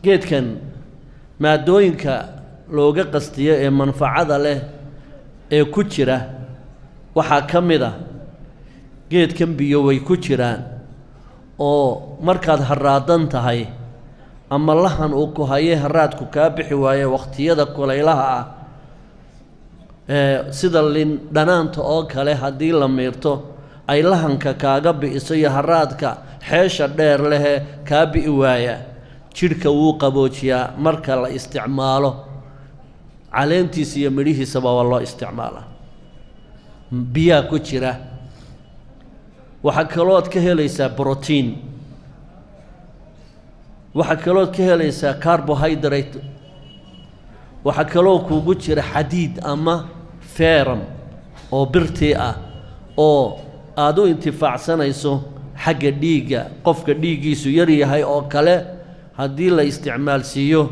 جيت كان مادوينك لوجا قستيه منفعة له كتيرة وحكمده جيت كان بيوي كتيران أو مركز هرادن تهاي أما الله أن أكو هاي هرادك كابح ويا وقت يدك ولا إلها سيدا لين دنانت أو كله هدي لميرتو أي لهن كاجب إسيا هرادك حيش الدير له كابي ويا شركة وقبوشيا مركز استعماله علامتي سيمريه سبا والله استعماله بيا كتيرة وحكلوت كهليسا بروتين وحكلوت كهليسا كربوهيدرات وحكلوت كوجير حديد أما فيرم أو برتئة أو أدو انتفاع سنيسو حق ديجا قفك ديجيسو يري هاي أو كله هدي لا استعمال سيو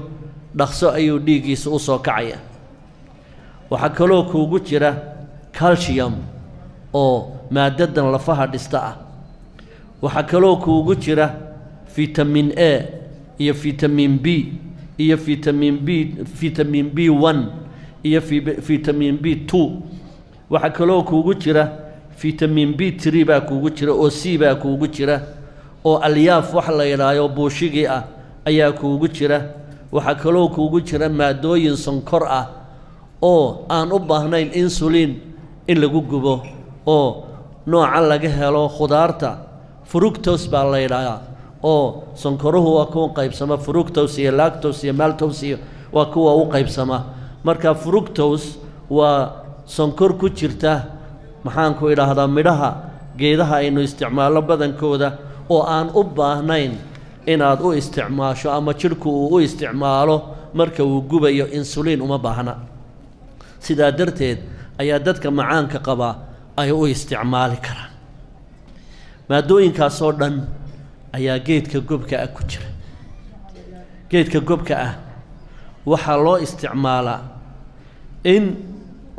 دخسو أيو ديجيسو أصو كعيا وحكلوت كوجير كالسيوم أو مادة لفها دستاء وحكلوه كوجيرة فيتامين A هي فيتامين B هي فيتامين B1 هي فيتامين B2 وحكلوه كوجيرة فيتامين B3 با كوجيرة أو C با كوجيرة أو ألياف وحلا يرايو بوشيجي أيا كوجيرة وحكلوه كوجيرة مادوين سنكرة أو أن أبهنين إنسولين إن لجوجبه أو نوع لقى هلو خضارتا فروكتوس بالليلا أو سنكره وكون قيب سما فروكتوس يا لاكتوس يا مالتوس وكوا وقيب سما مركا فروكتوس وسنكر كتيرته محانكو إلى هذا مدها جيدها إنه استعمال بدن كودا أو أن أبهنين إن أدو استعمال شو أما شركو أو استعماله مركا وجوبة إنسولين وما بهنا سيدا درتيد أيادتك معانك قبا أي أو استعمال كران ما دوين كاسودن أيا جيت كجوبك أكتر جيت كجوبك وحلو استعماله إن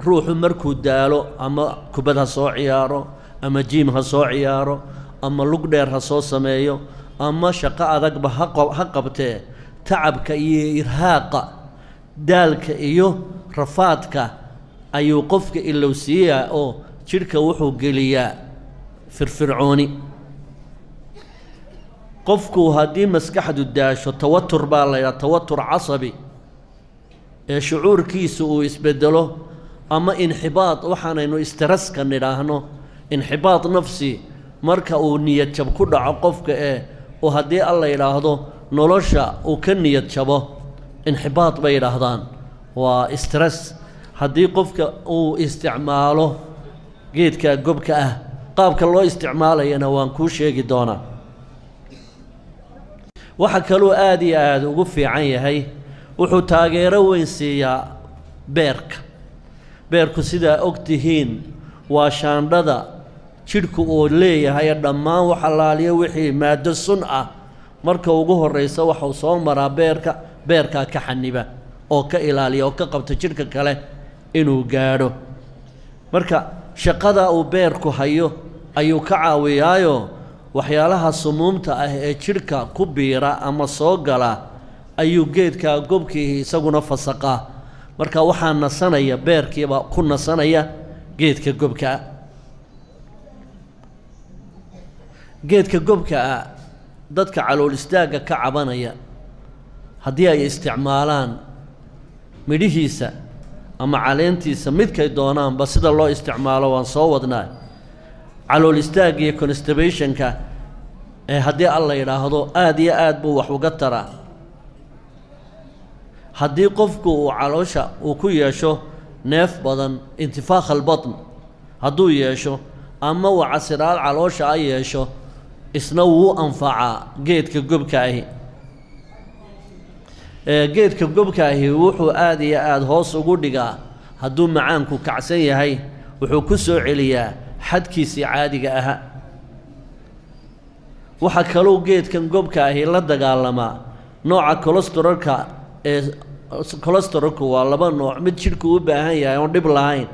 روح مركو دالو أما كبدها صو عيارو أما جيمها صو عيارو أما لقدرها صو سمايو أما شقاء ذاك بحقبته تعبك إرهاق دالك إيو رفاتك أيو قفك إلا وسيا أو شركة وحو قليا فرعوني قفكو هادي مسكحد الداش والتوتر بالله توتر عصبي شعور كيسو يسبدله أما انحباط وحنا إنه استرس كان نراهنه انحباط نفسي مركا ونية شب كل عقفك وهدي الله يراهده نولشا وكن نية شبه انحباط بيراهدان واسترس هدي قفك أو استعماله جيت كجبك قابك الله استعماله ينوان كل شيء دونا وحكلوا آدي وقفي عين هاي وحو تاجروا وينسيا بيرك سيدا أكتهين وشان رضا شركو أولي هاي الدمان وحلالية وحي مادة الصنعة مركا وقوه الرئيسة وحوصون مرا بيركا كحنبا أو كإلالية أو كقبت شركة كله إنو قادو مركا شقدا أو بيركو هايو أيو كعاويايو waxyaalaha sumuumta ah ee jirka ku biira ama soo gala ayuu geedka gobkii isaguna fasaqa marka waxa nasanaya beerkiiba ku nasanaya geedka gobka dadka calool istaaga ka cabanaya hadii ay isticmaalaan midhihiisa ama caleentiisa midkay doonaan ba sida loo isticmaalo waan soo wadnaa calool istaaga iyo constipation-ka haddii alla yiraahdo aad iyo aad buu wax uga tara haddii qofku uu caloosha uu ku yeesho neef badan intifaakh albatn hadduu yeesho ama uu casiraal caloosha ay yeesho isna wuu anfaca geedka gobka ahi wuxuu aad iyo aad hoos ugu dhigaa hadduu macaanku kacsan yahay wuxuu ku soo celiyaa xadkiisii caadiga ahaa waxa kaloo geedkan gobka ahi la dagaalamaa nooca cholesterolka waa laba nooc mid jirku u baahan yahay oo dhib lahayn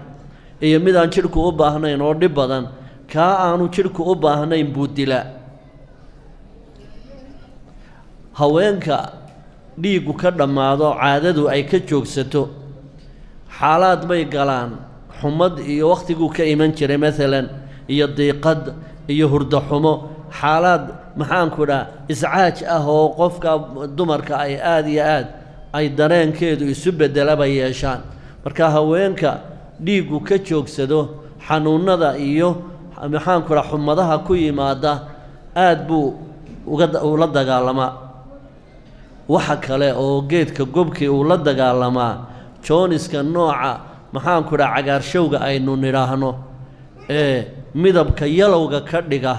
iyo mid aan jirku u baahnayn oo dhib badan ka aanu jirku u baahnayn buu dilaa haweenka dhiigu ka dhammaado caadadu ay ka joogsato xaalaad bay galaan xumad iyo waqtiguu ka iman jiray maalan iyo diiqad iyo hurdo xumo xaalaad maxaanku dhaa iscaaj ah oo qofka dumarka ay aad iyo aad ay dareenkeedu isu beddelaba yeeshaan marka haweenka dhiigu ka joogsado xanuunada iyo maxaanku dhaa xumadaha ku yimaada aad buu ula dagaalamaa waxa kale oo geedka gobkii uu la dagaalamaa jooniska nooca maxaanku dhaa cagaarshowga aynu nidhaahno ee midabka yalowga ka dhiga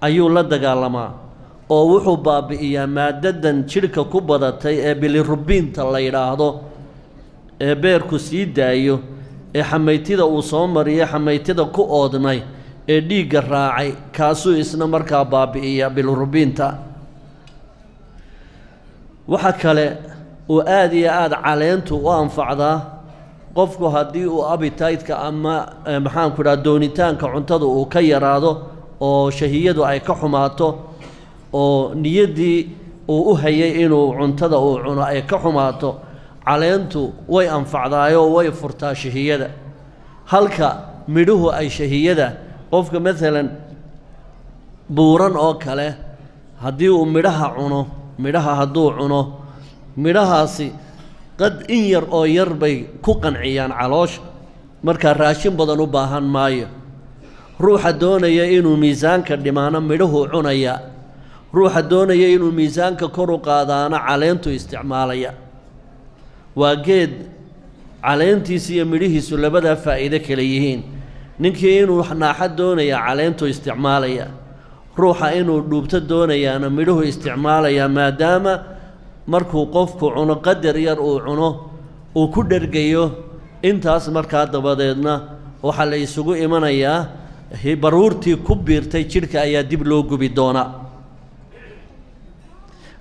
ayuu la dagaalamaa oo wuxuu baabi'iyaa maadadan jidhka ku badatay ee bilirubiinta la yidhaahdo ee beerku sii daayo ee xamaytida uu soo mariyay xamaytida ku oodnay ee dhiigga raacay kaasuu isna markaa baabi'iya bilirubiinta waxa kale uu aad iyo aad caleentu u anfacdaa qofku haddii uu abitaytka ama maxaanku dhaha doonitaanka cuntada uu ka yaraado oo shahiyadu ay ka xumaato oo niyaddii uu u hayay inuu cuntada uu cuno ay ka xumaato caleentu way anfacdaayoo way furtaa shahiyada halka midhuhu ay shahiyada qofka maalan buuran oo kale haddii uu midhaha hadduu cuno midhahaasi qad in yar oo yar bay ku qanciyaan caloosha markaa raashin badan u baahan maayo ruuxa doonaya inuu miisaanka dhimaano midhuhu cunaya ruuxa doonaya inuu miisaanka kor u qaadaana caleentu isticmaalaya waa geed caleentiisa iyo midhihiisu labadaa faa'iido kale yihiin ninkii inuu naaxo doonaya caleentu isticmaalaya ruuxa inuu dhuubto doonayaana midhuhu isticmaalaya maadaama markuu qofku cuno qadar yar uu cuno uu ku dhergayo intaas markaa dabadeedna waxaa la isugu imanayaa baruurtii ku biirtay jidhka ayaa dib loo gubi doonaa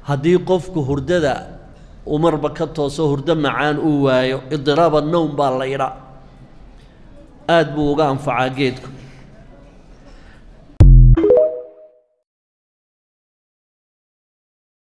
haddii qofku hurdada uu marba ka tooso hurdo macaan uu waayo idiraaba nowm baa la yidhaa aad buu uga anfacaa geedku